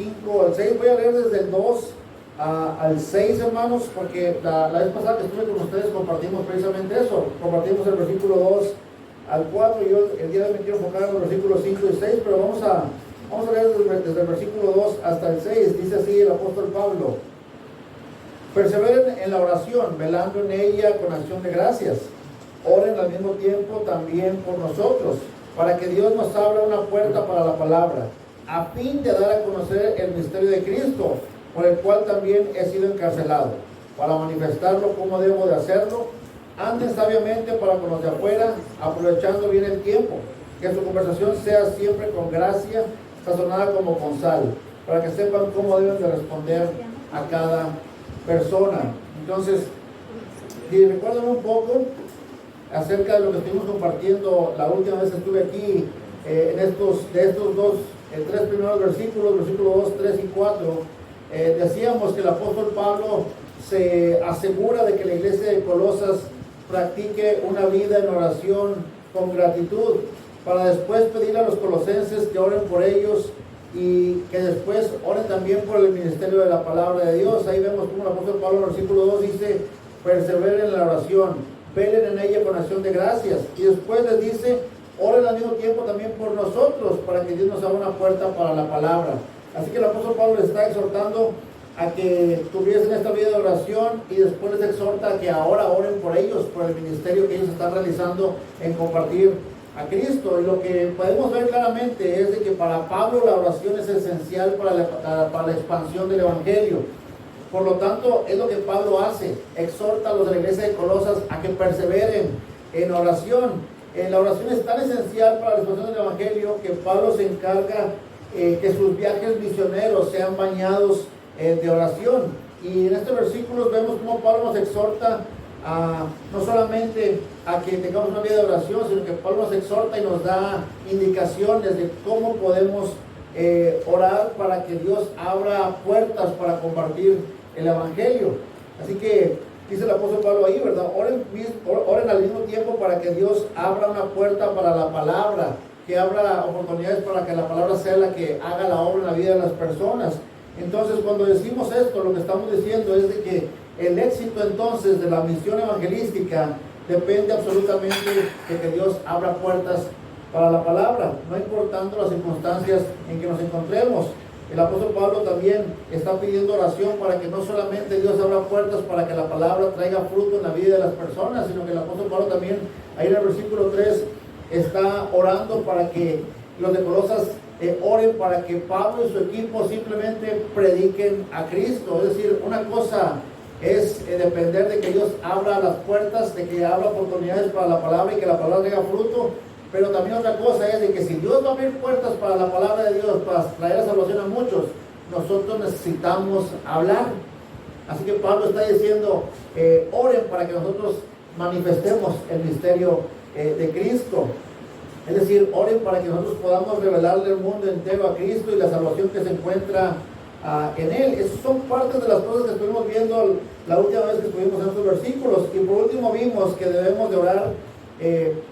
5 al 6. Voy a leer desde el 2 al 6, hermanos, porque la vez pasada que estuve con ustedes compartimos precisamente eso. Compartimos el versículo 2 al 4. Yo el día de hoy me quiero enfocar en los versículos 5 y 6, pero vamos a leer desde el versículo 2 hasta el 6. Dice así el apóstol Pablo: perseveren en la oración, velando en ella con acción de gracias. Oren al mismo tiempo también por nosotros, para que Dios nos abra una puerta para la palabra, a fin de dar a conocer el misterio de Cristo, por el cual también he sido encarcelado, para manifestarlo como debo de hacerlo. Anden sabiamente para con los de afuera, aprovechando bien el tiempo, que su conversación sea siempre con gracia, sazonada como con sal, para que sepan cómo deben de responder a cada persona. Entonces, si recuerdan un poco acerca de lo que estuvimos compartiendo la última vez que estuve aquí, de estos tres primeros versículos, versículos 2, 3 y 4, decíamos que el apóstol Pablo se asegura de que la iglesia de Colosas practique una vida en oración con gratitud, para después pedirle a los colosenses que oren por ellos y que después oren también por el ministerio de la palabra de Dios. Ahí vemos como el apóstol Pablo en el versículo 2 dice: perseveren en la oración, velen en ella con acción de gracias, y después les dice: oren al mismo tiempo también por nosotros, para que Dios nos abra una puerta para la palabra. Así que el apóstol Pablo les está exhortando a que tuviesen esta vida de oración, y después les exhorta a que ahora oren por ellos, por el ministerio que ellos están realizando en compartir a Cristo. Y lo que podemos ver claramente es de que para Pablo la oración es esencial para la expansión del evangelio. Por lo tanto, es lo que Pablo hace: exhorta a los de la iglesia de Colosas a que perseveren en oración. La oración es tan esencial para la expansión del evangelio que Pablo se encarga que sus viajes misioneros sean bañados de oración. Y en este versículo vemos cómo Pablo nos exhorta no solamente a que tengamos una vida de oración, sino que Pablo nos exhorta y nos da indicaciones de cómo podemos orar para que Dios abra puertas para compartir el evangelio. Así que dice el apóstol Pablo ahí, ¿verdad? Oren al mismo tiempo para que Dios abra una puerta para la palabra, que abra oportunidades para que la palabra sea la que haga la obra en la vida de las personas. Entonces, cuando decimos esto, lo que estamos diciendo es de que el éxito entonces de la misión evangelística depende absolutamente de que Dios abra puertas para la palabra, no importando las circunstancias en que nos encontremos. El apóstol Pablo también está pidiendo oración para que no solamente Dios abra puertas para que la palabra traiga fruto en la vida de las personas, sino que el apóstol Pablo también, ahí en el versículo 3, está orando para que los de Colosas oren para que Pablo y su equipo simplemente prediquen a Cristo. Es decir, una cosa es depender de que Dios abra las puertas, de que abra oportunidades para la palabra y que la palabra tenga fruto, pero también otra cosa es de que si Dios va a abrir puertas para la palabra de Dios, para traer salvación a muchos, nosotros necesitamos hablar. Así que Pablo está diciendo, oren para que nosotros manifestemos el misterio de Cristo. Es decir, oren para que nosotros podamos revelarle al mundo entero a Cristo y la salvación que se encuentra en Él. Esas son partes de las cosas que estuvimos viendo la última vez que estuvimos en estos versículos. Y por último vimos que debemos de orar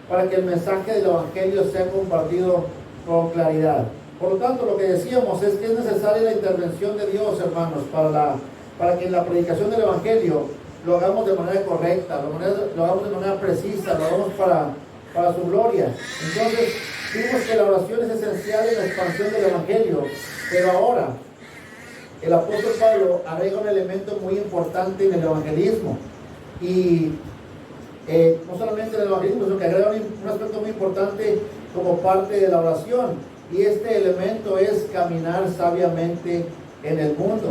para que el mensaje del Evangelio sea compartido con claridad. Por lo tanto, lo que decíamos es que es necesaria la intervención de Dios, hermanos, para que en la predicación del Evangelio lo hagamos de manera correcta, lo hagamos de manera precisa, lo hagamos para su gloria. Entonces, vimos que la oración es esencial en la expansión del Evangelio, pero ahora el apóstol Pablo agrega un elemento muy importante en el evangelismo, y no solamente en el evangelismo, sino que agrega un aspecto muy importante como parte de la oración, y este elemento es caminar sabiamente en el mundo.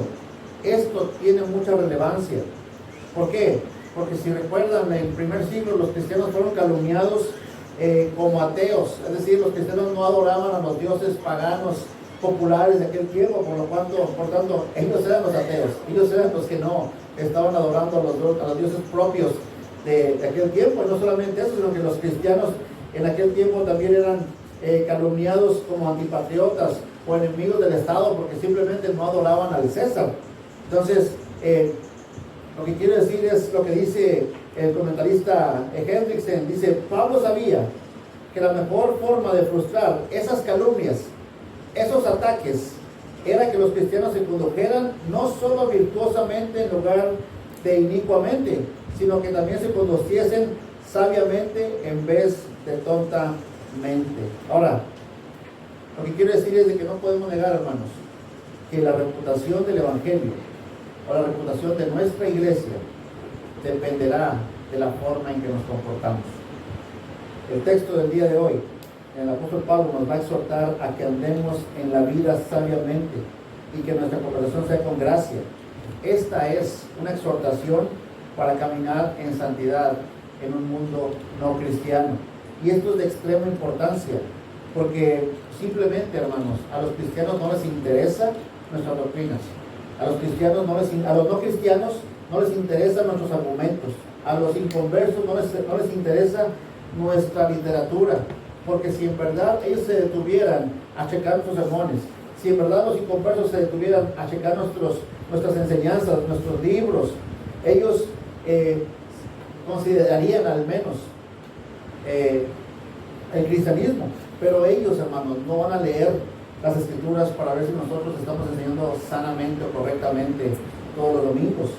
Esto tiene mucha relevancia. ¿Por qué? Porque si recuerdan, en el primer siglo los cristianos fueron calumniados como ateos, es decir, los cristianos no adoraban a los dioses paganos populares de aquel tiempo, por tanto, ellos eran los ateos, ellos eran los que no estaban adorando a los dioses propios de aquel tiempo. Y no solamente eso, sino que los cristianos en aquel tiempo también eran calumniados como antipatriotas o enemigos del Estado, porque simplemente no adoraban al César. Entonces, lo que quiero decir es lo que dice el comentarista Hendrickson. Dice: Pablo sabía que la mejor forma de frustrar esas calumnias, esos ataques, era que los cristianos se condujeran no solo virtuosamente en lugar de inicuamente, sino que también se conduciesen sabiamente en vez de tontamente. Ahora, lo que quiero decir es de que no podemos negar, hermanos, que la reputación del Evangelio o la reputación de nuestra iglesia dependerá de la forma en que nos comportamos. El texto del día de hoy, el apóstol Pablo nos va a exhortar a que andemos en la vida sabiamente y que nuestra conversación sea con gracia. Esta es una exhortación para caminar en santidad en un mundo no cristiano. Y esto es de extrema importancia, porque simplemente, hermanos, a los cristianos no les interesa nuestras doctrinas. A los no cristianos no les interesan nuestros argumentos. A los inconversos no les interesa nuestra literatura. Porque si en verdad ellos se detuvieran a checar nuestros sermones, si en verdad los inconversos se detuvieran a checar nuestras enseñanzas, nuestros libros, ellos considerarían al menos el cristianismo. Pero ellos, hermanos, no van a leer las escrituras para ver si nosotros estamos enseñando sanamente o correctamente todos los domingos.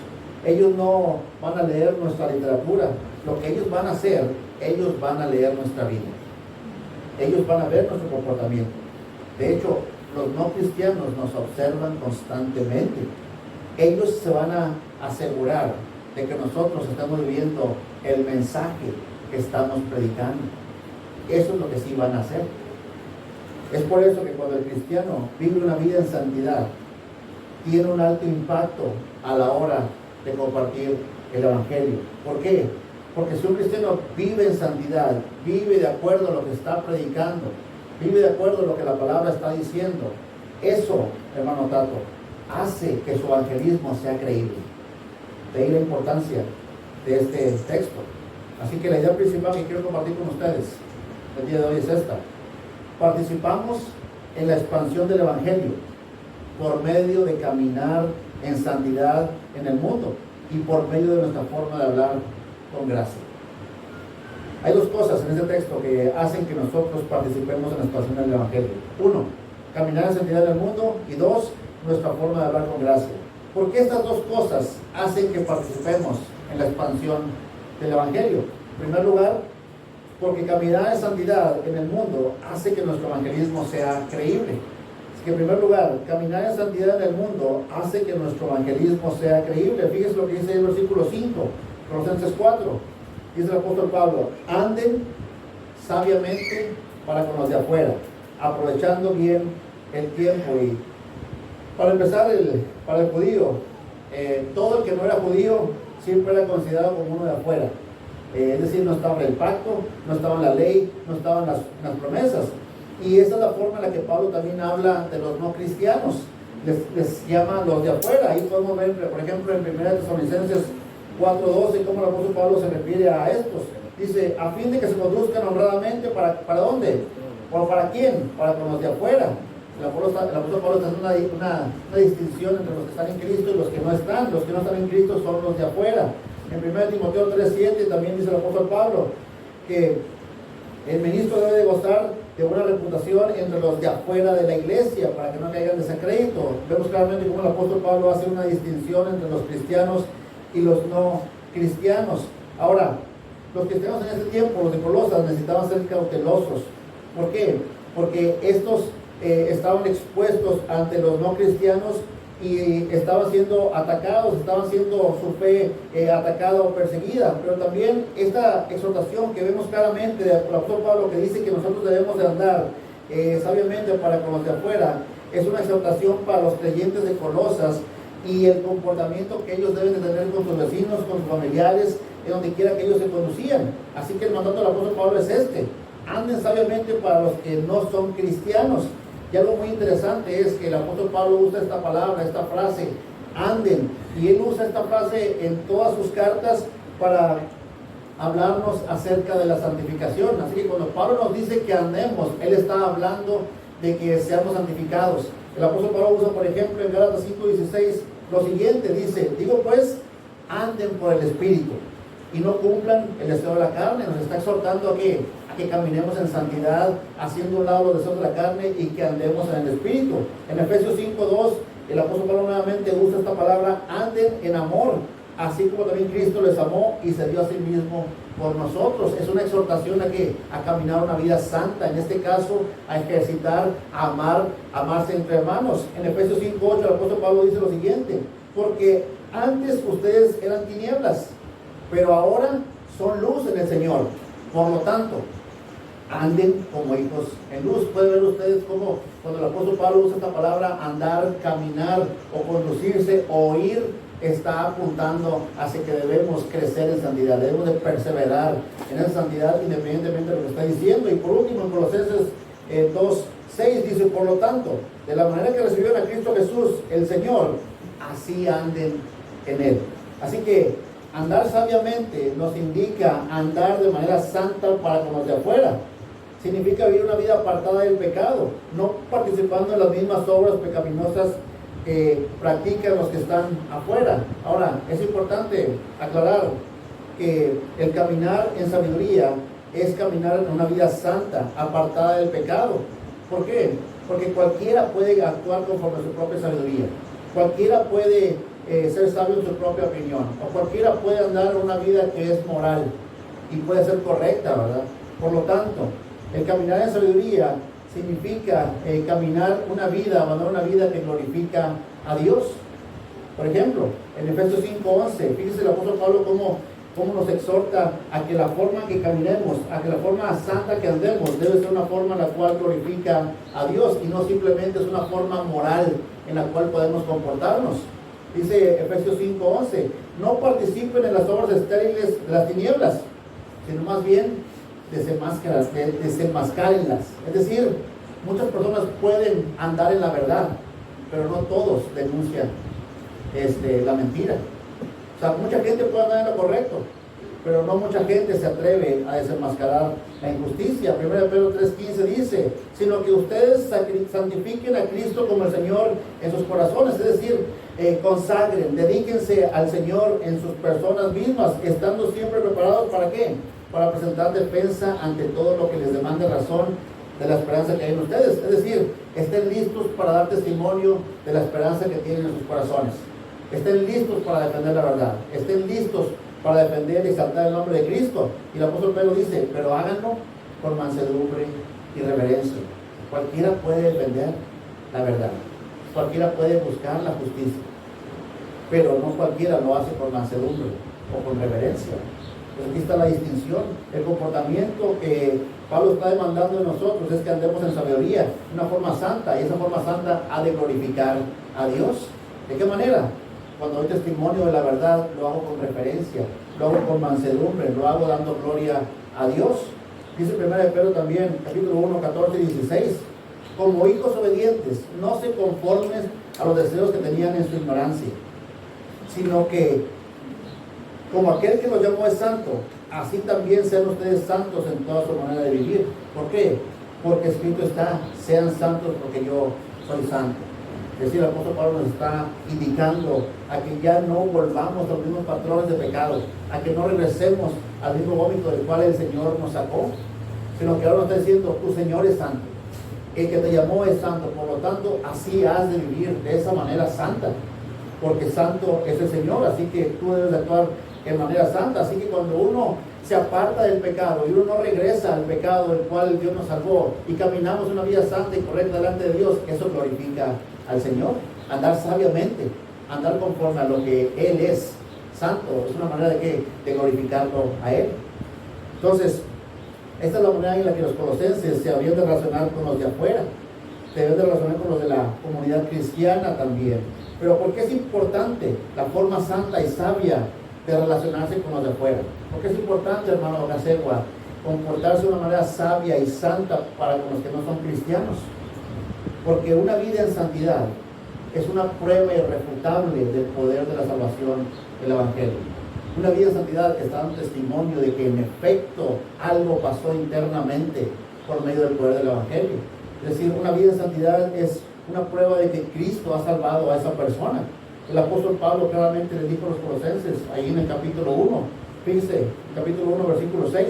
Ellos no van a leer nuestra literatura. Lo que ellos van a hacer, ellos van a leer nuestra vida. Ellos van a ver nuestro comportamiento. De hecho, los no cristianos nos observan constantemente. Ellos se van a asegurar de que nosotros estamos viviendo el mensaje que estamos predicando. Eso es lo que sí van a hacer. Es por eso que cuando el cristiano vive una vida en santidad, tiene un alto impacto a la hora de compartir el Evangelio. ¿Por qué? Porque si un cristiano vive en santidad, vive de acuerdo a lo que está predicando, vive de acuerdo a lo que la palabra está diciendo, eso, hermano Tato, hace que su evangelismo sea creíble. De ahí la importancia de este texto. Así que la idea principal que quiero compartir con ustedes el día de hoy es esta. Participamos en la expansión del Evangelio por medio de caminar en santidad en el mundo y por medio de nuestra forma de hablar con gracia. Hay dos cosas en este texto que hacen que nosotros participemos en la expansión del Evangelio. Uno, caminar en santidad en el mundo, y dos, nuestra forma de hablar con gracia. ¿Por qué estas dos cosas hacen que participemos en la expansión del Evangelio? En primer lugar, porque caminar en santidad en el mundo hace que nuestro evangelismo sea creíble. Es que en primer lugar, caminar en santidad en el mundo hace que nuestro evangelismo sea creíble. Fíjense lo que dice el versículo 5, Colosenses 4. Dice el apóstol Pablo: anden sabiamente para con los de afuera, aprovechando bien el tiempo. Y para empezar, para el judío, todo el que no era judío siempre era considerado como uno de afuera. Es decir, no estaba en el pacto, no estaba en la ley, no estaban las promesas. Y esa es la forma en la que Pablo también habla de los no cristianos. Les llama los de afuera. Ahí podemos ver, por ejemplo, en 1 Tesalonicenses 4:12, cómo el apóstol Pablo se refiere a estos. Dice: a fin de que se conduzcan honradamente, ¿para dónde? ¿O para quién? Para con los de afuera. El apóstol Pablo está haciendo una distinción entre los que están en Cristo y los que no están. Los que no están en Cristo son los de afuera. En 1 Timoteo 3:7 también dice el apóstol Pablo que el ministro debe de gozar de buena reputación entre los de afuera de la iglesia para que no caigan en desacrédito. Vemos claramente cómo el apóstol Pablo hace una distinción entre los cristianos y los no cristianos. Ahora, los cristianos en ese tiempo, los de Colosas, necesitaban ser cautelosos. ¿Por qué? Porque estos estaban expuestos ante los no cristianos y estaban siendo atacados, estaban siendo su fe atacada o perseguida. Pero también esta exhortación que vemos claramente del apóstol Pablo, que dice que nosotros debemos de andar sabiamente para con los de afuera, es una exhortación para los creyentes de Colosas y el comportamiento que ellos deben de tener con sus vecinos, con sus familiares, en donde quiera que ellos se conducían. Así que el mandato del apóstol Pablo es este: anden sabiamente para los que no son cristianos. Y algo muy interesante es que el apóstol Pablo usa esta palabra, esta frase, anden, y él usa esta frase en todas sus cartas para hablarnos acerca de la santificación. Así que cuando Pablo nos dice que andemos, él está hablando de que seamos santificados. El apóstol Pablo usa, por ejemplo, en Gálatas 5:16 lo siguiente, dice: digo pues, anden por el Espíritu y no cumplan el deseo de la carne. Nos está exhortando a que que caminemos en santidad, haciendo a un lado los deseos de la carne y que andemos en el Espíritu. En Efesios 5:2, el apóstol Pablo nuevamente usa esta palabra: anden en amor, así como también Cristo les amó y se dio a sí mismo por nosotros. Es una exhortación a caminar una vida santa, en este caso a ejercitar, a amar, amarse entre hermanos. En Efesios 5:8 el apóstol Pablo dice lo siguiente: porque antes ustedes eran tinieblas, pero ahora son luz en el Señor. Por lo tanto, anden como hijos en luz. Pueden ver ustedes cómo cuando el apóstol Pablo usa esta palabra andar, caminar o conducirse o ir, está apuntando hacia que debemos crecer en santidad, debemos de perseverar en esa santidad independientemente de lo que está diciendo. Y por último, en Colosenses 2:6 dice: por lo tanto, de la manera que recibieron a Cristo Jesús el Señor, así anden en Él. Así que andar sabiamente nos indica andar de manera santa para con los de afuera. Significa vivir una vida apartada del pecado, no participando en las mismas obras pecaminosas que practican los que están afuera. Ahora, es importante aclarar que el caminar en sabiduría es caminar en una vida santa, apartada del pecado. ¿Por qué? Porque cualquiera puede actuar conforme a su propia sabiduría. Cualquiera puede ser sabio en su propia opinión, o cualquiera puede andar una vida que es moral y puede ser correcta, ¿verdad? Por lo tanto, el caminar en sabiduría significa caminar una vida, abandonar una vida que glorifica a Dios. Por ejemplo, en Efesios 5:11, fíjese el apóstol Pablo cómo nos exhorta a que la forma que caminemos, a que la forma santa que andemos, debe ser una forma en la cual glorifica a Dios y no simplemente es una forma moral en la cual podemos comportarnos. Dice Efesios 5:11: no participen en las obras estériles de las tinieblas, sino más bien desenmascárenlas. Es decir, muchas personas pueden andar en la verdad, pero no todos denuncian la mentira. O sea, mucha gente puede andar en lo correcto, pero no mucha gente se atreve a desenmascarar la injusticia. 1 Pedro 3:15 dice: sino que ustedes santifiquen a Cristo como el Señor en sus corazones. Es decir, consagren, dedíquense al Señor en sus personas mismas, estando siempre preparados ¿para qué? Para presentar defensa ante todo lo que les demande razón de la esperanza que hay en ustedes. Es decir, estén listos para dar testimonio de la esperanza que tienen en sus corazones. Estén listos para defender la verdad. Estén listos para defender y exaltar el nombre de Cristo. Y el apóstol Pedro dice: pero háganlo con mansedumbre y reverencia. Cualquiera puede defender la verdad. Cualquiera puede buscar la justicia. Pero no cualquiera lo hace con mansedumbre o con reverencia. Pues aquí está la distinción. El comportamiento que Pablo está demandando de nosotros es que andemos en sabiduría, una forma santa, y esa forma santa ha de glorificar a Dios. ¿De qué manera? Cuando doy testimonio de la verdad, lo hago con referencia, lo hago con mansedumbre, lo hago dando gloria a Dios. Dice 1 Pedro también, capítulo 1, 14 y 16: como hijos obedientes, no se conformen a los deseos que tenían en su ignorancia, sino que como aquel que los llamó es santo, así también sean ustedes santos en toda su manera de vivir. ¿Por qué? Porque escrito está: sean santos porque yo soy santo. Es decir, el apóstol Pablo nos está indicando a que ya no volvamos a los mismos patrones de pecado, a que no regresemos al mismo vómito del cual el Señor nos sacó, sino que ahora nos está diciendo: tu Señor es santo, el que te llamó es santo, por lo tanto así has de vivir de esa manera santa, porque santo es el Señor, así que tú debes de actuar en manera santa. Así que cuando uno se aparta del pecado y uno no regresa al pecado del cual Dios nos salvó y caminamos una vida santa y correcta delante de Dios, eso glorifica al Señor. Andar sabiamente, andar conforme a lo que Él es santo, es una manera de glorificarlo a Él. Entonces, esta es la manera en la que los colosenses se habían de relacionar con los de afuera, se habían de relacionar con los de la comunidad cristiana también. Pero ¿por qué es importante la forma santa y sabia de relacionarse con los de afuera? ¿Por qué es importante, hermano Gacegua, comportarse de una manera sabia y santa para con los que no son cristianos? Porque una vida en santidad es una prueba irrefutable del poder de la salvación del Evangelio. Una vida en santidad está dando testimonio de que en efecto algo pasó internamente por medio del poder del Evangelio. Es decir, una vida en santidad es una prueba de que Cristo ha salvado a esa persona. El apóstol Pablo claramente le dijo a los colosenses, ahí en el capítulo 1, fíjense, capítulo 1, versículo 6: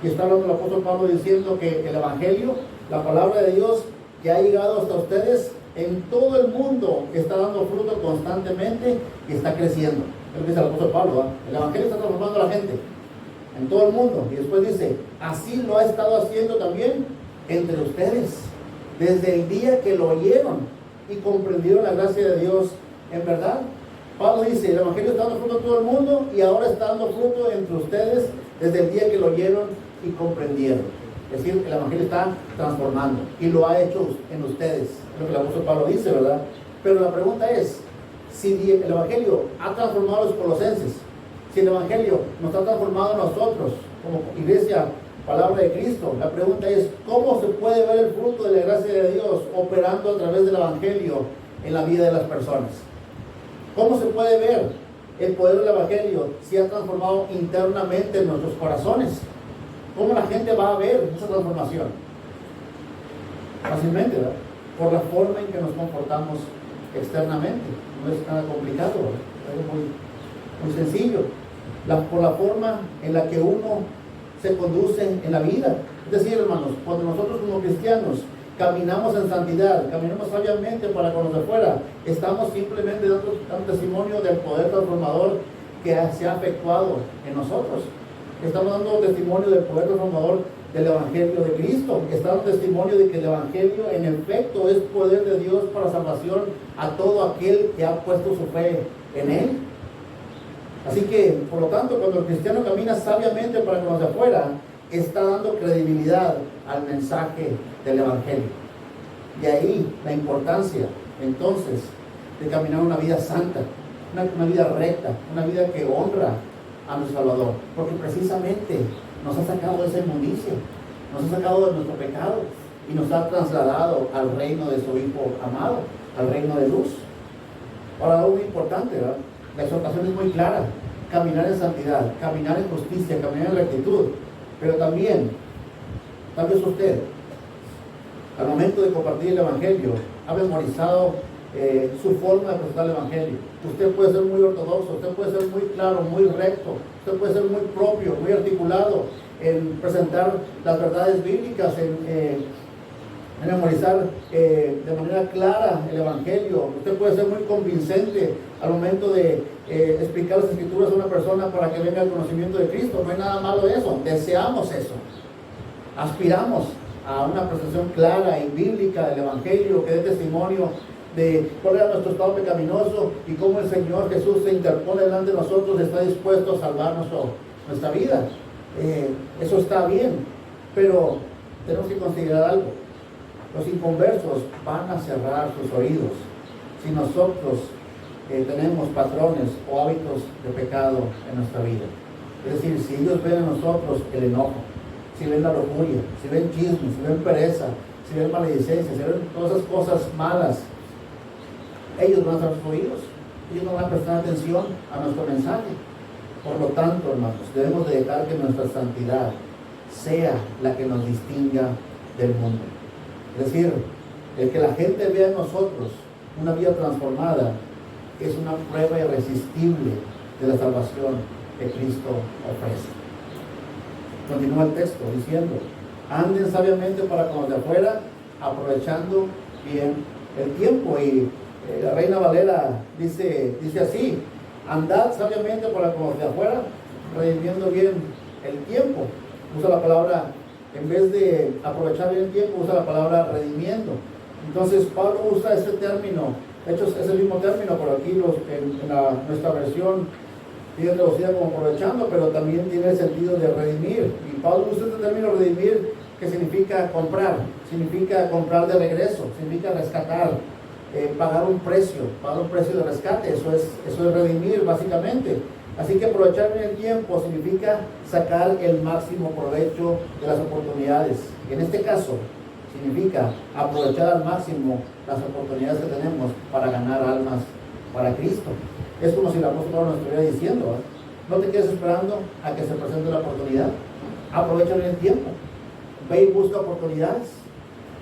Y está hablando el apóstol Pablo diciendo que el Evangelio, la palabra de Dios, que ha llegado hasta ustedes en todo el mundo, que está dando fruto constantemente y está creciendo. Es lo que dice el apóstol Pablo, ¿verdad? El Evangelio está transformando a la gente en todo el mundo. Y después dice, así lo ha estado haciendo también entre ustedes, desde el día que lo oyeron y comprendieron la gracia de Dios en verdad. Pablo dice, el Evangelio está dando fruto en todo el mundo y ahora está dando fruto entre ustedes desde el día que lo oyeron y comprendieron. Es decir, el Evangelio está transformando y lo ha hecho en ustedes. Es lo que el apóstol Pablo dice, ¿verdad? Pero la pregunta es, si el Evangelio ha transformado a los colosenses, si el Evangelio nos ha transformado a nosotros como iglesia, palabra de Cristo, la pregunta es, ¿cómo se puede ver el fruto de la gracia de Dios operando a través del Evangelio en la vida de las personas? ¿Cómo se puede ver el poder del Evangelio si ha transformado internamente en nuestros corazones? ¿Cómo la gente va a ver esa transformación? Fácilmente, ¿verdad? Por la forma en que nos comportamos externamente. No es nada complicado, ¿verdad? Es algo muy sencillo. Por la forma en la que uno se conduce en la vida. Es decir, hermanos, cuando nosotros como cristianos caminamos en santidad, caminamos sabiamente para con los de afuera, estamos simplemente dando testimonio del poder transformador que se ha efectuado en nosotros. Estamos dando testimonio del poder transformador del Evangelio de Cristo. Estamos dando testimonio de que el Evangelio en efecto es poder de Dios para salvación a todo aquel que ha puesto su fe en Él. Así que, por lo tanto, cuando el cristiano camina sabiamente para con los de afuera, está dando credibilidad al mensaje del Evangelio. Y ahí la importancia, entonces, de caminar una vida santa, una vida recta, una vida que honra a nuestro Salvador. Porque precisamente nos ha sacado de esa inmundicia, nos ha sacado de nuestro pecado y nos ha trasladado al reino de su Hijo amado, al reino de luz. Ahora, algo muy importante, ¿verdad? La exhortación es muy clara: caminar en santidad, caminar en justicia, caminar en rectitud. Pero también, tal vez usted, al momento de compartir el Evangelio, ha memorizado su forma de presentar el Evangelio. Usted puede ser muy ortodoxo, usted puede ser muy claro, muy recto, usted puede ser muy propio, muy articulado en presentar las verdades bíblicas, en memorizar de manera clara el Evangelio. Usted puede ser muy convincente al momento de explicar las Escrituras a una persona para que venga al conocimiento de Cristo. No hay nada malo de eso, deseamos eso, aspiramos a una presentación clara y bíblica del Evangelio que dé testimonio de cuál era nuestro estado pecaminoso y cómo el Señor Jesús se interpone delante de nosotros, está dispuesto a salvar nuestra vida. Eso está bien, pero tenemos que considerar algo: los inconversos van a cerrar sus oídos si nosotros tenemos patrones o hábitos de pecado en nuestra vida. Es decir, si ellos ven en nosotros el enojo, si ven la lujuria, si ven chismes, si ven pereza, si ven maledicencia, si ven todas esas cosas malas, ellos van a cerrar sus oídos, ellos no van a prestar atención a nuestro mensaje. Por lo tanto, hermanos, debemos de dejar que nuestra santidad sea la que nos distinga del mundo. Es decir, el que la gente vea en nosotros una vida transformada es una prueba irresistible de la salvación que Cristo ofrece. Continúa el texto diciendo: anden sabiamente para con los de afuera, aprovechando bien el tiempo. Y la Reina Valera dice así: andad sabiamente para con los de afuera, redimiendo bien el tiempo. Usa la palabra, en vez de aprovechar bien el tiempo, usa la palabra redimiendo. Entonces Pablo usa este término. De hecho es el mismo término, pero aquí nuestra versión tiene traducida como aprovechando, pero también tiene el sentido de redimir. Y Pablo usa este término redimir, que significa comprar de regreso, significa rescatar, pagar un precio de rescate. Eso es redimir básicamente. Así que aprovechar bien el tiempo significa sacar el máximo provecho de las oportunidades. En este caso significa aprovechar al máximo las oportunidades que tenemos para ganar almas para Cristo. Es como si el apóstol Pablo nos estuviera diciendo: no te quedes esperando a que se presente la oportunidad, aprovecha bien el tiempo, ve y busca oportunidades,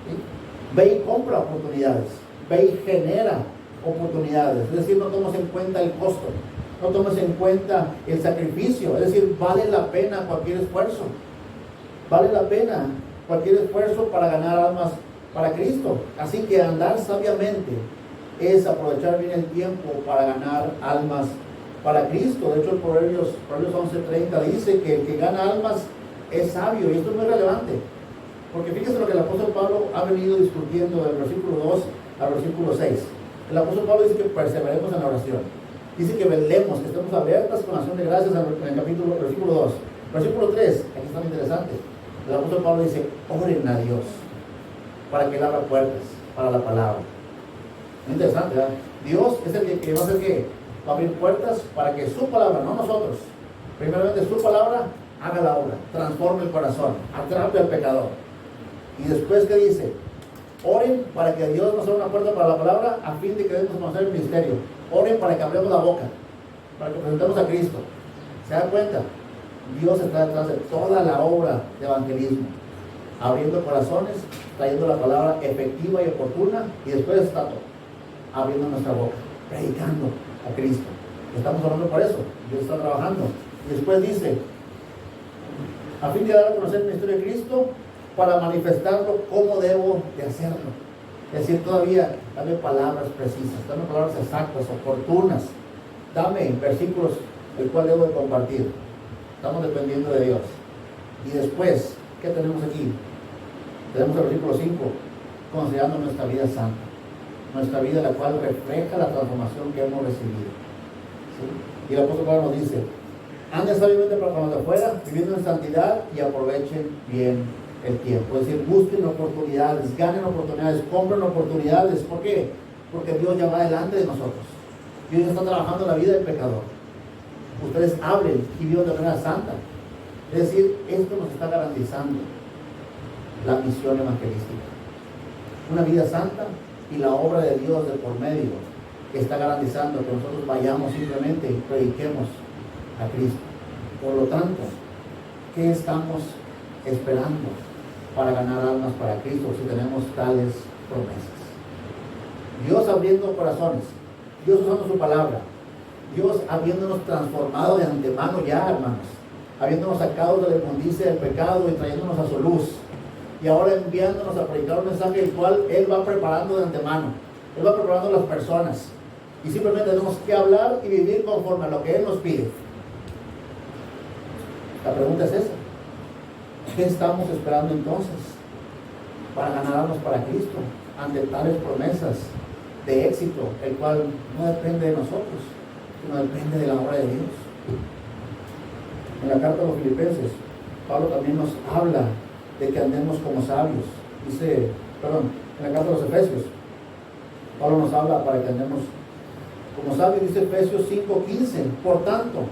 ¿sí? Ve y compra oportunidades, ve y genera oportunidades. Es decir, no tomes en cuenta el costo, no tomes en cuenta el sacrificio. Es decir, vale la pena cualquier esfuerzo. Vale la pena cualquier esfuerzo para ganar almas para Cristo. Así que andar sabiamente es aprovechar bien el tiempo para ganar almas para Cristo. De hecho, el Proverbios 11:30 dice que el que gana almas es sabio, y esto es muy relevante, porque fíjense lo que el apóstol Pablo ha venido discutiendo del versículo 2 al versículo 6. El apóstol Pablo dice que perseveremos en la oración, dice que velemos, que estemos alertas con acción de gracias en el versículo 2. Versículo 3, aquí está muy interesante. El apóstol Pablo dice: oren a Dios para que él abra puertas para la palabra. Muy interesante, ¿verdad? Dios es el que va a hacer que va a abrir puertas para que su palabra, no nosotros, primeramente su palabra haga la obra, transforme el corazón, atrape al pecador. Y después, ¿qué dice? Oren para que Dios nos abra una puerta para la palabra, a fin de que demos a conocer el ministerio. Oren para que abramos la boca, para que presentemos a Cristo. ¿Se dan cuenta? Dios está detrás de toda la obra de evangelismo, abriendo corazones, trayendo la palabra efectiva y oportuna, y después está todo, abriendo nuestra boca, predicando a Cristo. Estamos orando por eso, Dios está trabajando. Y después dice: a fin de dar a conocer el ministerio de Cristo, para manifestarlo, cómo debo de hacerlo. Es decir, todavía dame palabras precisas, dame palabras exactas, oportunas, dame versículos el cual debo de compartir. Estamos dependiendo de Dios. Y después, ¿qué tenemos aquí? Tenemos el versículo 5, considerando nuestra vida santa, nuestra vida la cual refleja la transformación que hemos recibido. ¿Sí? Y el apóstol Pablo nos dice: anden sabiamente para cuando afuera, viviendo en santidad, y aprovechen bien el tiempo. Es decir, busquen oportunidades, ganen oportunidades, compren oportunidades. ¿Por qué? Porque Dios ya va delante de nosotros. Dios ya está trabajando en la vida del pecador. Ustedes hablen y vivan de manera santa. Es decir, esto nos está garantizando la misión evangelística. Una vida santa y la obra de Dios de por medio está garantizando que nosotros vayamos simplemente y prediquemos a Cristo. Por lo tanto, ¿qué estamos esperando para ganar almas para Cristo si tenemos tales promesas? Dios abriendo corazones, Dios usando su palabra, Dios habiéndonos transformado de antemano ya, hermanos, habiéndonos sacado de la inmundicia del pecado y trayéndonos a su luz, y ahora enviándonos a predicar un mensaje el cual Él va preparando de antemano. Él va preparando a las personas, y simplemente tenemos que hablar y vivir conforme a lo que Él nos pide. La pregunta es esa: ¿qué estamos esperando entonces para ganarnos para Cristo ante tales promesas de éxito, el cual no depende de nosotros, sino depende de la obra de Dios? En la carta a los Filipenses, Pablo también nos habla de que andemos como sabios. En la carta a los Efesios, Pablo nos habla para que andemos como sabios. Dice Efesios 5:15: por tanto,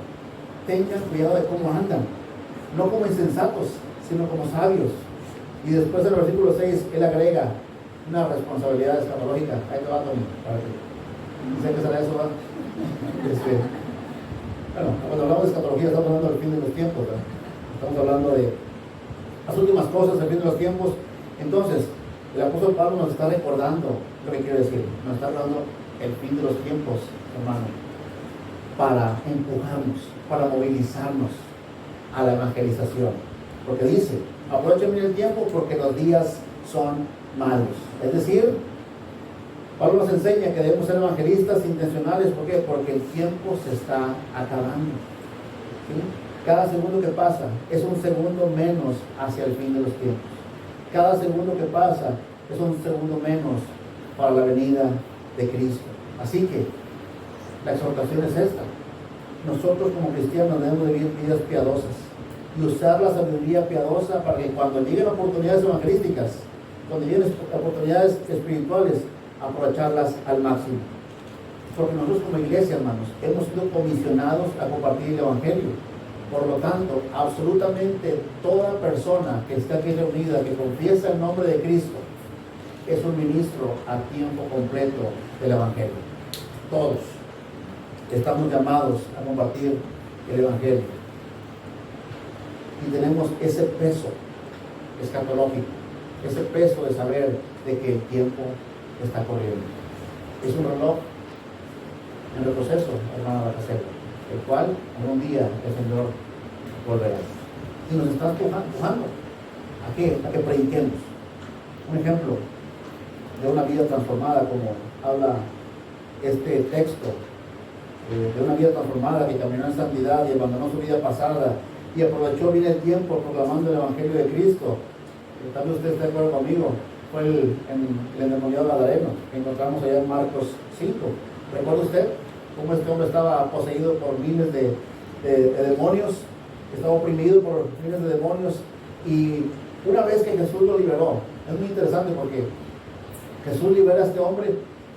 tengan cuidado de cómo andan, no como insensatos, sino como sabios. Y después en el versículo 6, él agrega una responsabilidad escatológica. Ahí te va, Tony, para que sé que será eso, ¿verdad? Cuando hablamos de escatología, estamos hablando del fin de los tiempos, ¿verdad? Estamos hablando de las últimas cosas del fin de los tiempos. Entonces, el apóstol Pablo nos está recordando lo que quiere decir. Nos está hablando el fin de los tiempos, hermano, para empujarnos, para movilizarnos a la evangelización. Porque dice: aprovechen bien el tiempo porque los días son malos. Es decir, Pablo nos enseña que debemos ser evangelistas intencionales. ¿Por qué? Porque el tiempo se está acabando. ¿Sí? Cada segundo que pasa es un segundo menos hacia el fin de los tiempos. Cada segundo que pasa es un segundo menos para la venida de Cristo. Así que la exhortación es esta: nosotros como cristianos debemos vivir vidas piadosas y usar la sabiduría piadosa para que cuando lleguen oportunidades evangelísticas, cuando lleguen oportunidades espirituales, aprovecharlas al máximo. Porque nosotros como iglesia, hermanos, hemos sido comisionados a compartir el evangelio. Por lo tanto, absolutamente toda persona que está aquí reunida, que confiesa el nombre de Cristo, es un ministro a tiempo completo del evangelio. Todos estamos llamados a compartir el evangelio. Y tenemos ese peso escatológico, ese peso de saber de que el tiempo está corriendo. Es un reloj en retroceso, hermano Bacasero, el cual algún día el Señor volverá. Y nos está empujando. ¿A qué? A que prediquemos. Un ejemplo de una vida transformada, como habla este texto, de una vida transformada que caminó en santidad y abandonó su vida pasada y aprovechó bien el tiempo proclamando el Evangelio de Cristo. También usted está de acuerdo conmigo, fue el endemoniado gadareno que encontramos allá en Marcos 5. ¿Recuerda usted cómo este hombre estaba poseído por miles de demonios? Estaba oprimido por miles de demonios, y una vez que Jesús lo liberó, es muy interesante porque Jesús libera a este hombre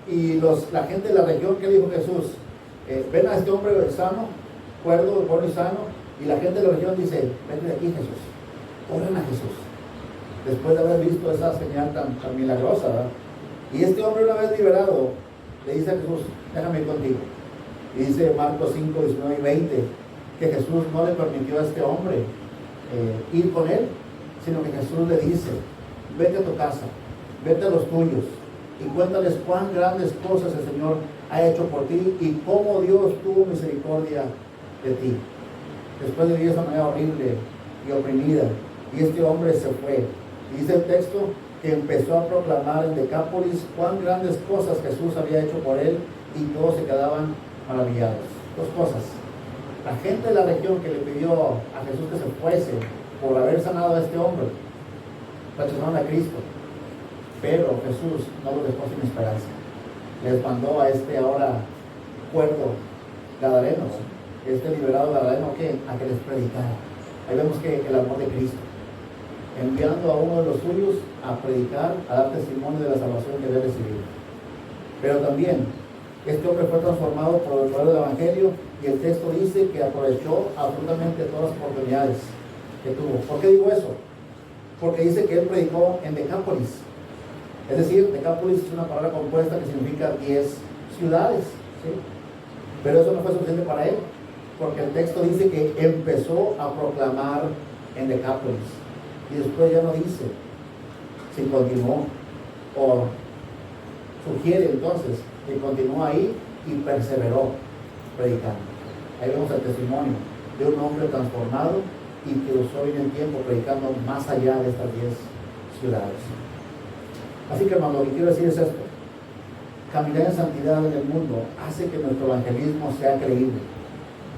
y la gente de la región, ¿qué dijo Jesús? Ven a este hombre sano, cuerdo, bueno y sano, y la gente de la región dice, vete de aquí, Jesús, oren a Jesús, después de haber visto esa señal tan milagrosa, ¿verdad? Y este hombre, una vez liberado, le dice a Jesús, déjame ir contigo. Y dice Marcos 5, 19 y 20, que Jesús no le permitió a este hombre ir con él, sino que Jesús le dice, vete a tu casa, vete a los tuyos, y cuéntales cuán grandes cosas el Señor ha hecho por ti y cómo Dios tuvo misericordia de ti. Después de vivir de esa manera horrible y oprimida, y este hombre se fue. Y dice el texto que empezó a proclamar en Decápolis cuán grandes cosas Jesús había hecho por él, y todos se quedaban maravillados. Dos cosas: la gente de la región que le pidió a Jesús que se fuese por haber sanado a este hombre, rechazaron a Cristo, pero Jesús no los dejó sin esperanza. Les mandó a este ahora cuerdo gadareno, este liberado gadareno, a que les predicara. Ahí vemos que el amor de Cristo, enviando a uno de los suyos a predicar, a dar testimonio de la salvación que había recibido. Pero también este hombre fue transformado por el poder del Evangelio, y el texto dice que aprovechó absolutamente todas las oportunidades que tuvo. ¿Por qué digo eso? Porque dice que él predicó en Decápolis. Es decir, Decápolis es una palabra compuesta que significa 10 ciudades, ¿sí? Pero eso no fue suficiente para él, porque el texto dice que empezó a proclamar en Decápolis, y después ya no dice si continuó, o sugiere entonces que continuó ahí y perseveró predicando. Ahí vemos el testimonio de un hombre transformado y que usó bien el tiempo predicando más allá de estas 10 ciudades. Así que, hermano, lo que quiero decir es esto: caminar en santidad en el mundo hace que nuestro evangelismo sea creíble,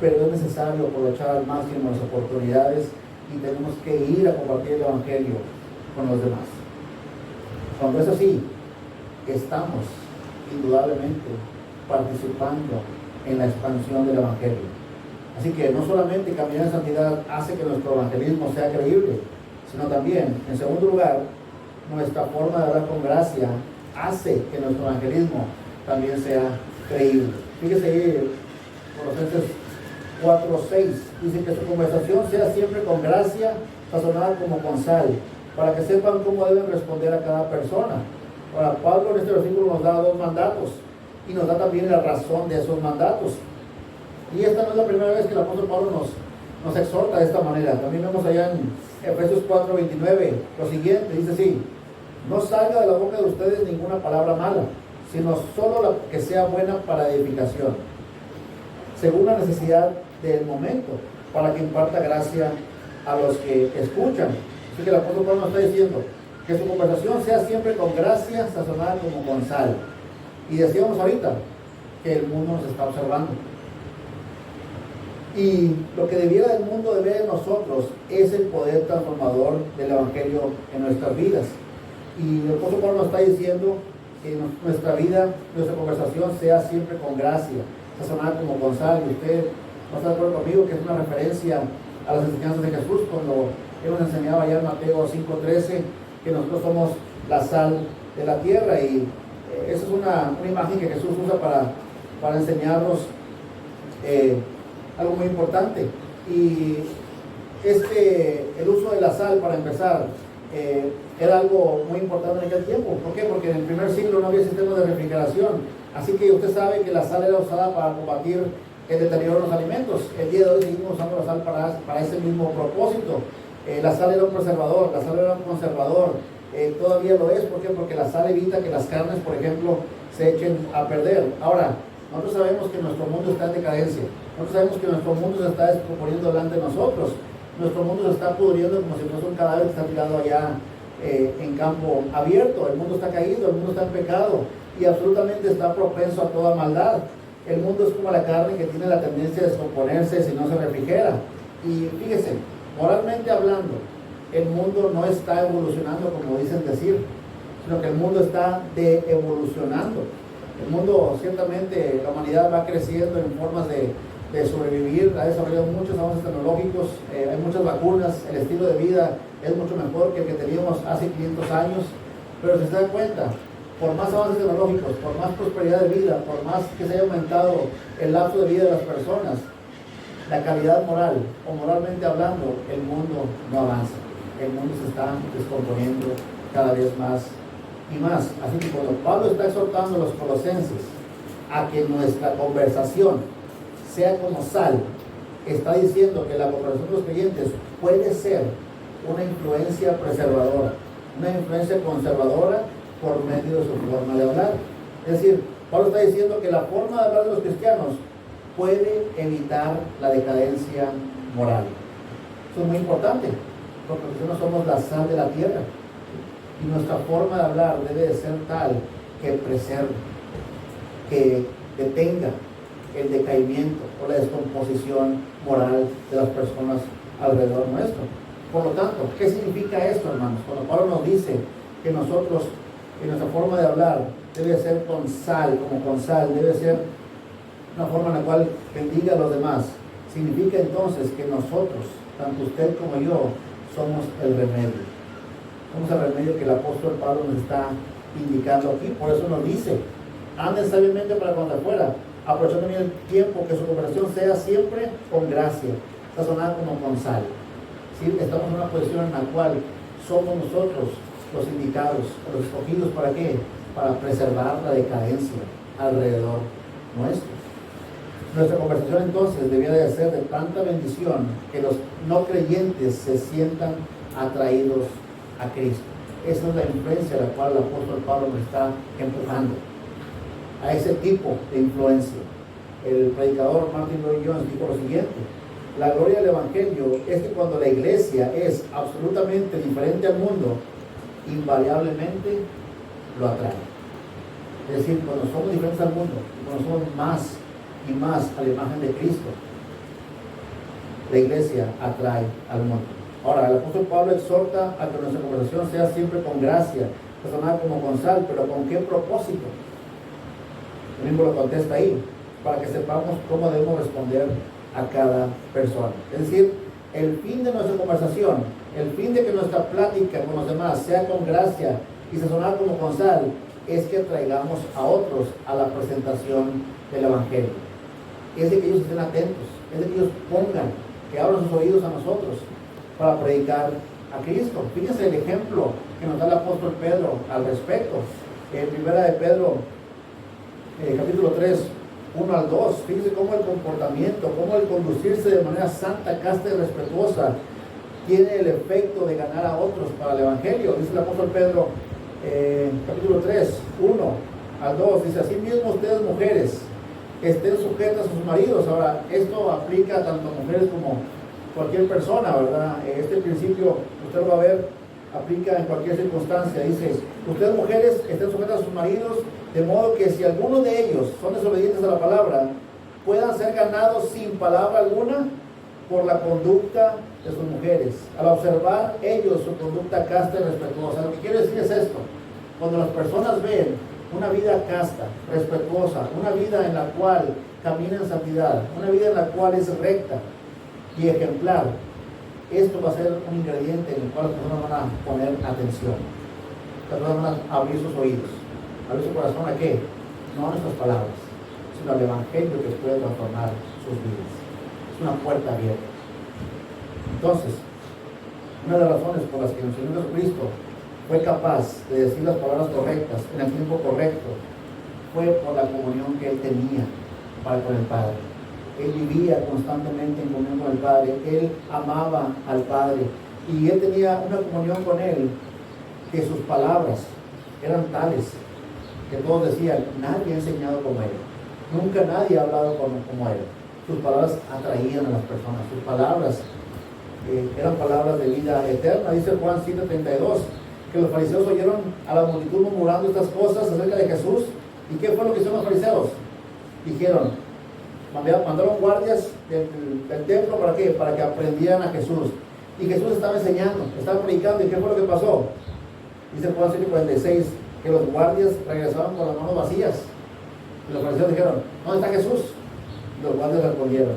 pero es necesario aprovechar al máximo las oportunidades, y tenemos que ir a compartir el evangelio con los demás. Cuando es así, estamos indudablemente participando en la expansión del evangelio. Así que no solamente caminar en santidad hace que nuestro evangelismo sea creíble, sino también, en segundo lugar, nuestra forma de hablar con gracia hace que nuestro evangelismo también sea creíble. Fíjese ahí, Colosenses 4:6, dice que su conversación sea siempre con gracia, sazonada como con sal, para que sepan cómo deben responder a cada persona. Ahora, Pablo en este versículo nos da 2 mandatos, y nos da también la razón de esos mandatos. Y esta no es la primera vez que el apóstol Pablo nos exhorta de esta manera. También vemos allá en Efesios 4:29 lo siguiente, dice así: no salga de la boca de ustedes ninguna palabra mala, sino solo la que sea buena para edificación, según la necesidad del momento, para que imparta gracia a los que escuchan. Así que el apóstol Pablo nos está diciendo que su conversación sea siempre con gracia, sazonada como con sal. Y decíamos ahorita que el mundo nos está observando, y lo que debiera el mundo de ver en nosotros es el poder transformador del evangelio en nuestras vidas. Y el apóstol Pablo nos está diciendo que nuestra vida, nuestra conversación sea siempre con gracia, sazonada como con sal. Y usted no está de acuerdo conmigo que es una referencia a las enseñanzas de Jesús, cuando él nos enseñaba allá en Mateo 5:13 que nosotros somos la sal de la tierra. Y esa es una imagen que Jesús usa para enseñarnos algo muy importante. Y el uso de la sal, para empezar, era algo muy importante en aquel tiempo. ¿Por qué? Porque en el primer siglo no había sistemas de refrigeración, así que usted sabe que la sal era usada para combatir el deterioro de los alimentos. El día de hoy seguimos usando la sal para ese mismo propósito. La sal era un preservador, la sal era un conservador, todavía lo es. ¿Por qué? Porque la sal evita que las carnes, por ejemplo, se echen a perder. Ahora, nosotros sabemos que nuestro mundo está en decadencia, nosotros sabemos que nuestro mundo se está descomponiendo delante de nosotros, Nuestro mundo se está pudriendo como si fuese un cadáver que está tirado allá en campo abierto. El mundo está caído, el mundo está en pecado y absolutamente está propenso a toda maldad. El mundo es como la carne que tiene la tendencia a descomponerse si no se refrigera. Y fíjese, moralmente hablando, el mundo no está evolucionando como dicen decir, sino que el mundo está de-evolucionando. El mundo, ciertamente, la humanidad va creciendo en formas de sobrevivir, ha desarrollado muchos avances tecnológicos, hay muchas vacunas, el estilo de vida es mucho mejor que el que teníamos hace 500 años, pero si se da cuenta, por más avances tecnológicos, por más prosperidad de vida, por más que se haya aumentado el lapso de vida de las personas, la calidad moral, o moralmente hablando, el mundo no avanza. El mundo se está descomponiendo cada vez más y más. Así que cuando Pablo está exhortando a los colosenses a que nuestra conversación sea como sal, está diciendo que la conversación de los creyentes puede ser una influencia preservadora, una influencia conservadora por medio de su forma de hablar. Es decir, Pablo está diciendo que la forma de hablar de los cristianos puede evitar la decadencia moral. Eso es muy importante, porque nosotros somos la sal de la tierra y nuestra forma de hablar debe de ser tal que preserve, que detenga el decaimiento o la descomposición moral de las personas alrededor nuestro. Por lo tanto, ¿qué significa esto, hermanos? Cuando Pablo nos dice que nosotros, que nuestra forma de hablar debe ser con sal, como con sal, debe ser una forma en la cual bendiga a los demás, significa entonces que nosotros, tanto usted como yo, somos el remedio. Somos el remedio que el apóstol Pablo nos está indicando aquí. Por eso nos dice, anden sabiamente para cuando afuera, aprovechando bien el tiempo, que su conversación sea siempre con gracia, sazonada como con sal. ¿Sí? Estamos en una posición en la cual somos nosotros los indicados, los escogidos, ¿para qué? Para preservar la decadencia alrededor nuestro. Nuestra conversación entonces debía de ser de tanta bendición que los no creyentes se sientan atraídos a Cristo. Esa es la influencia a la cual el apóstol Pablo nos está empujando, a ese tipo de influencia. El predicador Martin Lloyd-Jones dijo lo siguiente: la gloria del Evangelio es que cuando la iglesia es absolutamente diferente al mundo, invariablemente lo atrae. Es decir, cuando somos diferentes al mundo, cuando somos más y más a la imagen de Cristo, la iglesia atrae al mundo. Ahora, el apóstol Pablo exhorta a que nuestra conversación sea siempre con gracia, sazonada como con sal, pero ¿con qué propósito? El mismo lo contesta ahí, para que sepamos cómo debemos responder a cada persona. Es decir, el fin de nuestra conversación, el fin de que nuestra plática con los demás sea con gracia y sazonada como con sal, es que traigamos a otros a la presentación del Evangelio. Es de que ellos estén atentos, es de que ellos pongan, que abran sus oídos a nosotros para predicar a Cristo. Fíjense el ejemplo que nos da el apóstol Pedro al respecto. En primera de Pedro, capítulo 3, 1 al 2, fíjense cómo el comportamiento, cómo el conducirse de manera santa, casta y respetuosa tiene el efecto de ganar a otros para el Evangelio. Dice el apóstol Pedro, capítulo 3, 1 al 2, dice: así mismo ustedes, mujeres, estén sujetas a sus maridos. Ahora, esto aplica tanto a mujeres como cualquier persona, ¿verdad? Este principio, usted lo va a ver, aplica en cualquier circunstancia. Dice: ustedes, mujeres, estén sujetas a sus maridos, de modo que si algunos de ellos son desobedientes a la palabra, puedan ser ganados sin palabra alguna por la conducta de sus mujeres, al observar ellos su conducta casta y respetuosa. Lo que quiero decir es esto: cuando las personas ven una vida casta, respetuosa, una vida en la cual camina en santidad, una vida en la cual es recta y ejemplar, esto va a ser un ingrediente en el cual las personas van a poner atención. Las personas van a abrir sus oídos, abrir su corazón ¿a qué? No a nuestras palabras, sino al Evangelio que puede transformar sus vidas. Es una puerta abierta. Entonces, una de las razones por las que el Señor Jesucristo fue capaz de decir las palabras correctas en el tiempo correcto fue por la comunión que Él tenía para con el Padre. Él vivía constantemente en comunión con el Padre, Él amaba al Padre y Él tenía una comunión con Él que sus palabras eran tales que todos decían: nadie ha enseñado como Él, nunca nadie ha hablado como Él. Sus palabras atraían a las personas, sus palabras eran palabras de vida eterna. Dice Juan 7:32, que los fariseos oyeron a la multitud murmurando estas cosas acerca de Jesús. ¿Y qué fue lo que hicieron los fariseos? Dijeron, mandaron guardias del templo, ¿para qué? Para que aprendieran a Jesús. Y Jesús estaba enseñando, estaba predicando. ¿Y qué fue lo que pasó? Dice Juan 7:46, que los guardias regresaron con las manos vacías. Y los fariseos dijeron, ¿dónde está Jesús? Y los guardias respondieron,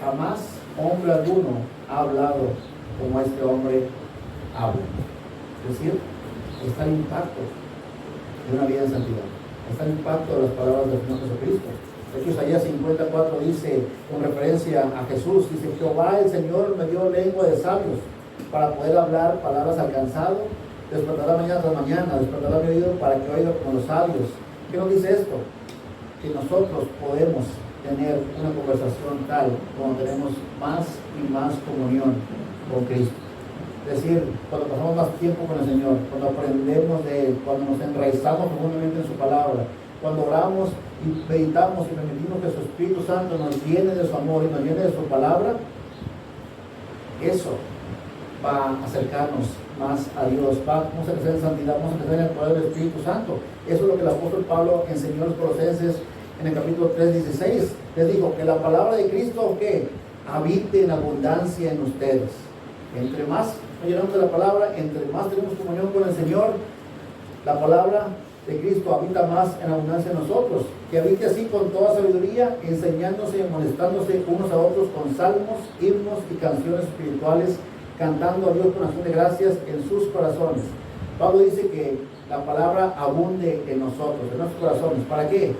jamás hombre alguno ha hablado como este hombre habla. Es decir, está el impacto de una vida en santidad, está el impacto de las palabras del Señor Jesucristo. De hecho, Isaías 54 dice, con referencia a Jesús, dice, Jehová el Señor me dio lengua de sabios para poder hablar palabras al cansado, despertará mañana tras mañana, despertará mi oído para que oiga como los sabios. ¿Qué nos dice esto? Que nosotros podemos tener una conversación tal como tenemos más y más comunión con Cristo. Es decir, cuando pasamos más tiempo con el Señor, cuando aprendemos de Él, cuando nos enraizamos profundamente en su palabra, cuando oramos y meditamos y permitimos que su Espíritu Santo nos llene de su amor y nos llene de su palabra, eso va a acercarnos más a Dios, vamos a crecer en santidad, vamos a crecer en el poder del Espíritu Santo. Eso es lo que el apóstol Pablo enseñó a los Colosenses en el capítulo 3:16. Les dijo que la palabra de Cristo, que habite en abundancia en ustedes. Entre más nos llenamos de la palabra, entre más tenemos comunión con el Señor, la palabra de Cristo habita más en abundancia en nosotros. Que habite así con toda sabiduría, enseñándose y amonestándose unos a otros con salmos, himnos y canciones espirituales, cantando a Dios con acción de gracias en sus corazones. Pablo dice que la palabra abunde en nosotros, en nuestros corazones. ¿Para qué?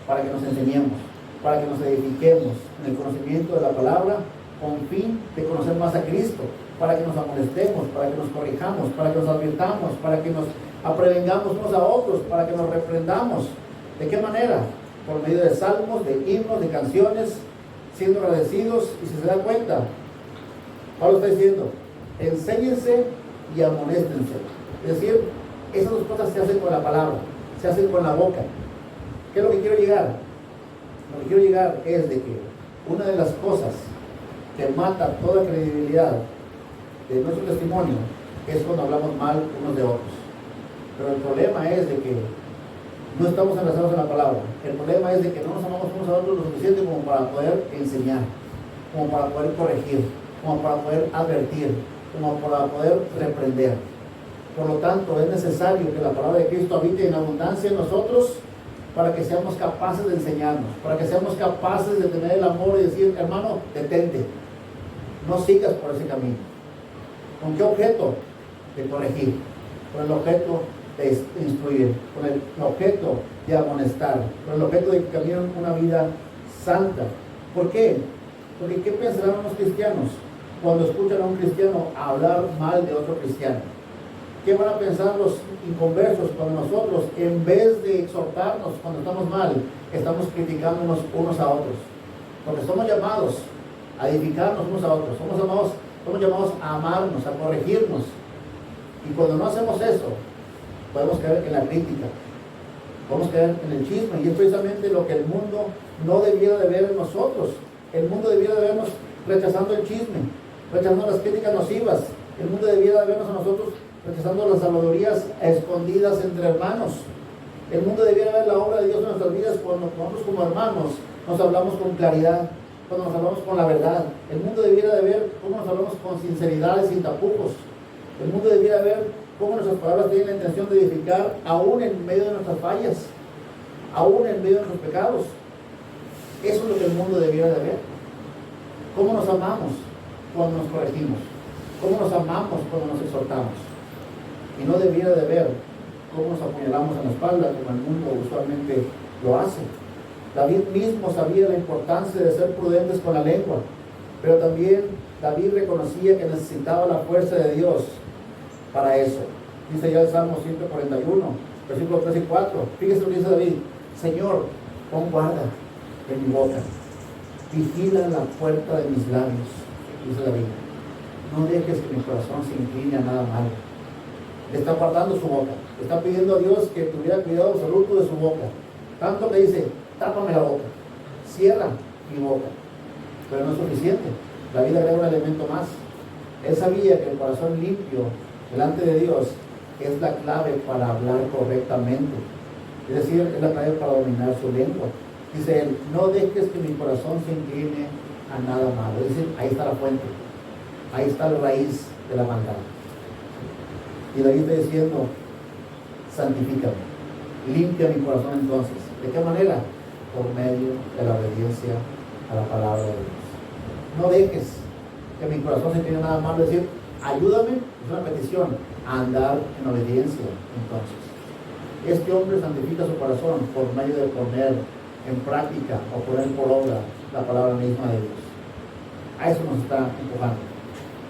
Para que nos enseñemos, para que nos edifiquemos en el conocimiento de la palabra, con fin de conocer más a Cristo, para que nos amonestemos, para que nos corrijamos, para que nos advirtamos, para que nos aprevengamos unos a otros, para que nos reprendamos. ¿De qué manera? Por medio de salmos, de himnos, de canciones, siendo agradecidos. Y si se dan cuenta, Pablo está diciendo, enséñense y amonéstense. Es decir, esas dos cosas se hacen con la palabra, se hacen con la boca. ¿Qué es lo que quiero llegar? Lo que quiero llegar es de que una de las cosas que mata toda credibilidad de nuestro testimonio es cuando hablamos mal unos de otros. Pero el problema es de que no estamos enlazados en la palabra. El problema es de que no nos amamos unos a otros lo suficiente como para poder enseñar, como para poder corregir, como para poder advertir, como para poder reprender. Por lo tanto, es necesario que la palabra de Cristo habite en abundancia en nosotros para que seamos capaces de enseñarnos, para que seamos capaces de tener el amor y decir, hermano, detente, no sigas por ese camino. ¿Con qué objeto? De corregir, con el objeto de instruir, con el objeto de amonestar, con el objeto de que caminen una vida santa. ¿Por qué? Porque ¿qué pensarán los cristianos cuando escuchan a un cristiano hablar mal de otro cristiano? ¿Qué van a pensar los inconversos cuando nosotros, en vez de exhortarnos cuando estamos mal, estamos criticándonos unos a otros? Porque somos llamados a edificarnos unos a otros, somos llamados a amarnos, a corregirnos. Y cuando no hacemos eso, podemos caer en la crítica, podemos caer en el chisme, y es precisamente lo que el mundo no debiera de ver en nosotros. El mundo debiera de vernos rechazando el chisme, rechazando las críticas nocivas. El mundo debiera de vernos a nosotros rechazando las habladurías escondidas entre hermanos. El mundo debiera ver la obra de Dios en nuestras vidas cuando nosotros como hermanos nos hablamos con claridad, cuando nos hablamos con la verdad. El mundo debiera de ver cómo nos hablamos con sinceridad y sin tapujos. El mundo debiera ver cómo nuestras palabras tienen la intención de edificar aún en medio de nuestras fallas, aún en medio de nuestros pecados. Eso es lo que el mundo debiera de ver. Cómo nos amamos cuando nos corregimos, cómo nos amamos cuando nos exhortamos. Y no debiera de ver cómo nos apuñalamos en la espalda como el mundo usualmente lo hace. David mismo sabía la importancia de ser prudentes con la lengua, pero también David reconocía que necesitaba la fuerza de Dios para eso. Dice ya el Salmo 141, versículos 3 y 4. Fíjese lo que dice David: Señor, pon guarda en mi boca, vigila la puerta de mis labios. Dice David, no dejes que mi corazón se incline a nada malo. Le está guardando su boca, le está pidiendo a Dios que tuviera cuidado absoluto de su boca. Tanto que dice, tápame la boca, cierra mi boca. Pero no es suficiente. David agrega un elemento más. Él sabía que el corazón limpio delante de Dios es la clave para hablar correctamente. Es decir, es la clave para dominar su lengua. Dice él, no dejes que mi corazón se incline a nada malo. Es decir, ahí está la fuente, ahí está la raíz de la maldad. Y David está diciendo, santifícame, limpia mi corazón entonces. ¿De qué manera? Por medio de la obediencia a la palabra de Dios. No dejes que mi corazón se incline a nada malo. Es decir, ayúdame, es una petición, a andar en obediencia entonces. Este hombre santifica su corazón por medio de poner en práctica o poner por obra la palabra misma de Dios. A eso nos está empujando.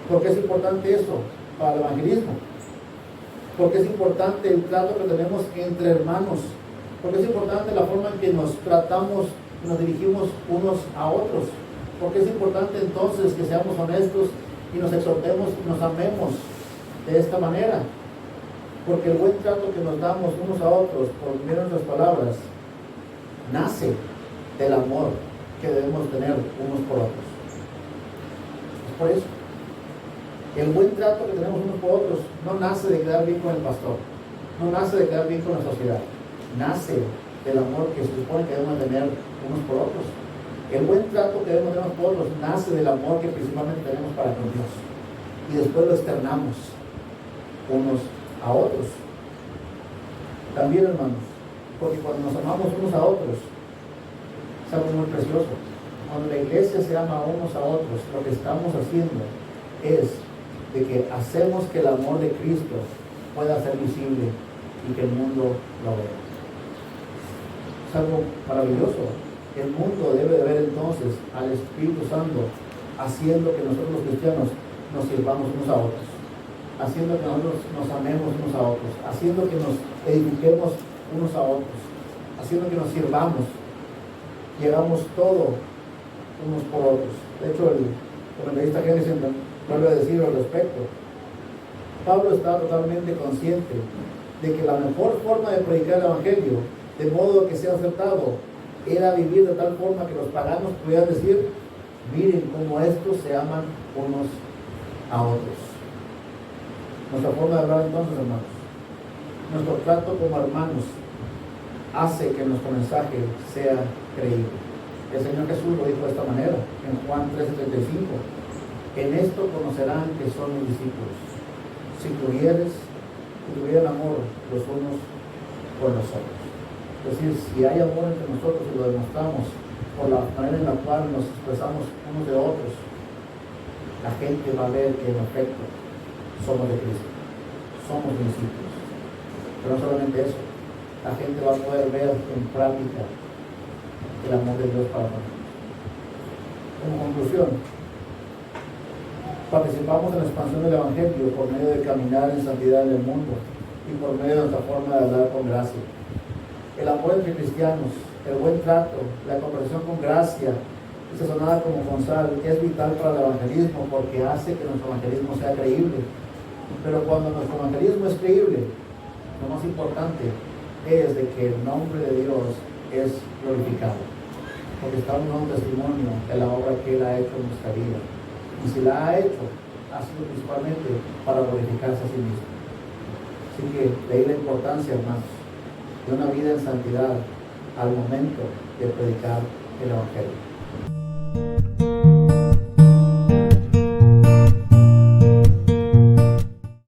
¿Por qué es importante eso para el evangelismo? Porque es importante el trato que tenemos entre hermanos. Porque es importante la forma en que nos tratamos, nos dirigimos unos a otros. Porque es importante entonces que seamos honestos y nos exhortemos y nos amemos de esta manera. Porque el buen trato que nos damos unos a otros por medio de nuestras palabras nace del amor que debemos tener unos por otros. Es por eso. El buen trato que tenemos unos por otros no nace de quedar bien con el pastor, no nace de quedar bien con la sociedad, nace del amor que se supone que debemos tener unos por otros. El buen trato que debemos tener unos por otros nace del amor que principalmente tenemos para con Dios. Y después lo externamos unos a otros. También, hermanos, porque cuando nos amamos unos a otros, es algo muy precioso. Cuando la iglesia se ama unos a otros, lo que estamos haciendo es de que hacemos que el amor de Cristo pueda ser visible y que el mundo lo vea. Es algo maravilloso. El mundo debe de ver entonces al Espíritu Santo haciendo que nosotros los cristianos nos sirvamos unos a otros, haciendo que nosotros nos amemos unos a otros, haciendo que nos edifiquemos unos a otros, haciendo que nos sirvamos y hagamos todo unos por otros. De hecho, el comentarista Henry vuelve a decir al respecto. Pablo está totalmente consciente de que la mejor forma de predicar el Evangelio, de modo que sea aceptado, era vivir de tal forma que los paganos pudieran decir, miren cómo estos se aman unos a otros. Nuestra forma de hablar entonces, hermanos, nuestro trato como hermanos hace que nuestro mensaje sea creíble. El Señor Jesús lo dijo de esta manera en Juan 13:35. En esto conocerán que son mis discípulos, si tuvieran amor los unos por los otros. Es decir, si hay amor entre nosotros y lo demostramos por la manera en la cual nos expresamos unos de otros, la gente va a ver que en efecto somos de Cristo, somos discípulos. Pero no solamente eso, la gente va a poder ver en práctica el amor de Dios para nosotros. Como conclusión, participamos en la expansión del Evangelio por medio de caminar en santidad en el mundo y por medio de nuestra forma de hablar con gracia. El amor entre cristianos, el buen trato, la conversación con gracia y sazonada como con sal es vital para el evangelismo porque hace que nuestro evangelismo sea creíble. Pero cuando nuestro evangelismo es creíble, lo más importante es de que el nombre de Dios es glorificado, porque estamos dando testimonio de la obra que Él ha hecho en nuestra vida. Y si la ha hecho, ha sido principalmente para glorificarse a sí mismo. Así que de ahí la importancia, hermanos, de una vida en santidad al momento de predicar el Evangelio.